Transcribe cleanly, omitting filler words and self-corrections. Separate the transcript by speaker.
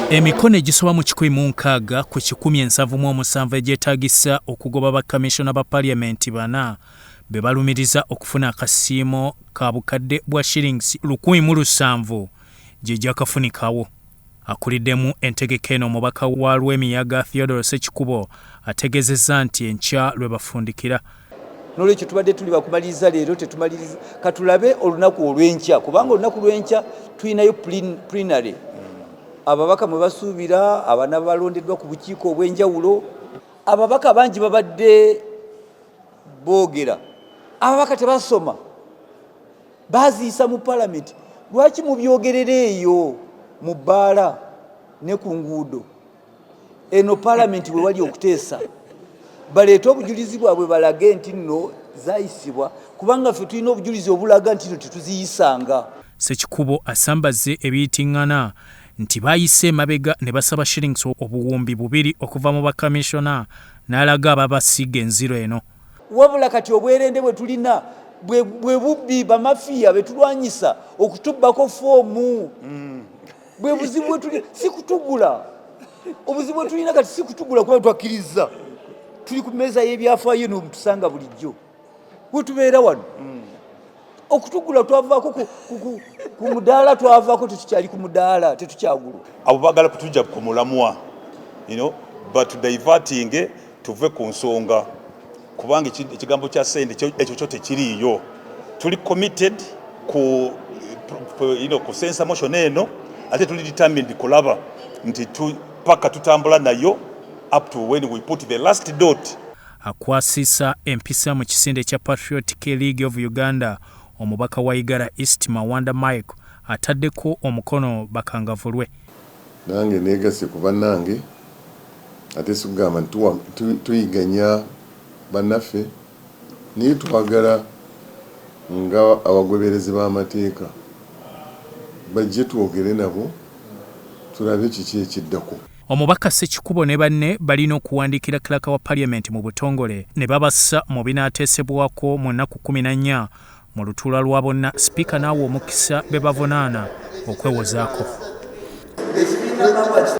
Speaker 1: Emikono egisoba mu 106 ku 1770 egyetaagisa okugoba bakamisona ba Parliament bana be balumiriza okufuna akasiimo ka bukadde bwa shillings 1,700 gye gyakafunikawo. Akuliddemu entegeka eno omubaka wa Lwemiyaga Theodore Ssekikubo ategeezezza nti enkya lwe bafundikira.
Speaker 2: N'olwekyo tubadde tuli bakumaliriza leero tetumaliriza katulabe olunaku olw'enkya kubanga olunaku lw'enkya tulinayo plenary. Ababaka mwe basuubira abana balondeddwa ku bukiiko obw'enjawulo. Ababaka bangi babadde boogera, ababaka tebasoma, baziisa mu Parliament. Lwaki mubyogerera eyo mu bbaala ne ku nguudo? Eno Parliament we wali okuteesa baleeta obujulizi bwabwe balage nti nno zaayisibwa kubanga ffe tulina obujulizi obulaga nti nno tetuziyisanga.
Speaker 1: Ssekikubo asambaze ebiyitiŋŋana nti baayise emabega ne basaba shillings obuwumbi 2 okuva mu bakamishona n'alaga ababasiga enziro eno.
Speaker 2: Wabula kati obwerende bwe tulina bwe bubbi bamafiya betulwanyisa okutubbako foomu. Bwe buzibu bwe tuli si kutugula. Obuzibu bwe tulina kati si kutugula kuba twakkiriza. Tuli ku mmeeza y'ebyafaayo n'omutusanga bulijjo. Bwe tubeera wano. Okutugula twavaako ku mudaala twavaako tetukyali ku mudaala tetukyagulu.
Speaker 3: Abo bagala kutujja ku mulamwa, but diverting tuve ku nsonga kubanga ekigambo kya sente ekyo kyo tekiriiyo. Tuli committed ku sensa motion eno ate tuli determined kulaba nti paka tutambula nayo up to when we put the last dot.
Speaker 1: Akwasisa empisa mu kisinde kya Patriotic League of Uganda omubaka wa Igara East Mawanda Mike ataddeko omukono bakangavulwe.
Speaker 4: Nange negase kuba nange ate sugamba tuyiganya bannaffe naye twagala nga abagoberezi b'amateeka bajje twogere nabo tulabe kiki ekiddako.
Speaker 1: Omubaka Ssekikubo ne banne balina okuwandiikira Clerk wa Parliament mu butongole ne babassa mu binaateesebwako mu nnaku 14 mu lutuula lwa bonna. Sipiika n'awa omukisa be bavunaana okwewozaako.